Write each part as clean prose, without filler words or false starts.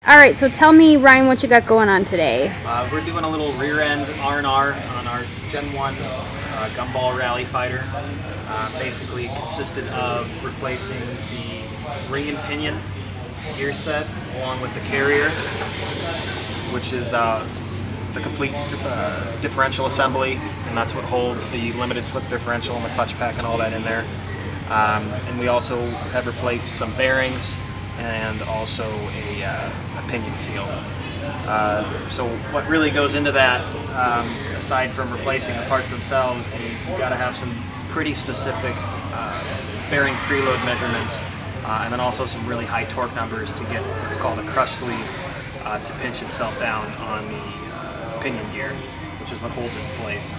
All right, so tell me, Ryan, what you got going on today. We're doing a little rear end R&R on our Gen 1 Gumball Rally Fighter. Basically it consisted of replacing the ring and pinion gear set along with the carrier, which is the complete differential assembly, and that's what holds the limited slip differential and the clutch pack and all that in there. And we also have replaced some bearings and also a pinion seal. So what really goes into that, aside from replacing the parts themselves, is you've got to have some pretty specific bearing preload measurements, and then also some really high torque numbers to get what's called a crush sleeve to pinch itself down on the pinion gear, which is what holds it in place.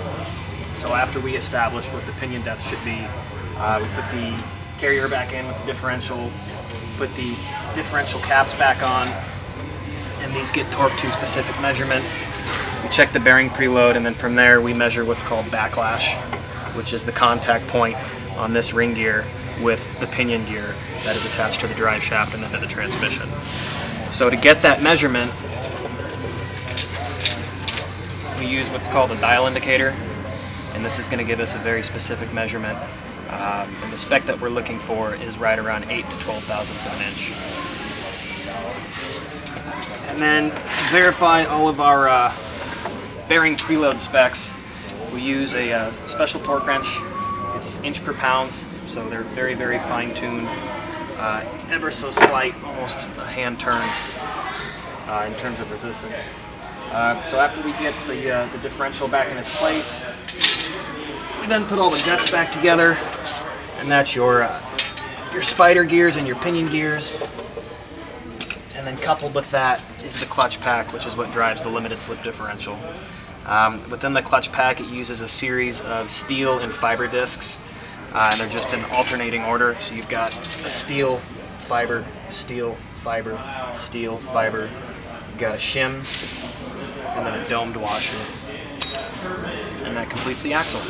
So after we establish what the pinion depth should be, we put the carrier back in with the differential, put the differential caps back on, and these get torqued to specific measurement. We check the bearing preload, and then from there we measure what's called backlash, which is the contact point on this ring gear with the pinion gear that is attached to the drive shaft and then to the transmission. So to get that measurement, we use what's called a dial indicator, and this is going to give us a very specific measurement. And the spec that we're looking for is right around 8 to 12 thousandths of an inch. And then to verify all of our bearing preload specs, we use a special torque wrench. It's inch per pounds, so they're very, very fine-tuned, ever so slight, almost a hand turn in terms of resistance. So after we get the differential back in its place, we then put all the guts back together, and that's your spider gears and your pinion gears. And then coupled with that is the clutch pack, which is what drives the limited slip differential. Within the clutch pack, it uses a series of steel and fiber discs, and they're just in alternating order. So you've got a steel, fiber, steel, fiber, steel, fiber. You've got a shim, and then a domed washer. And that completes the axle.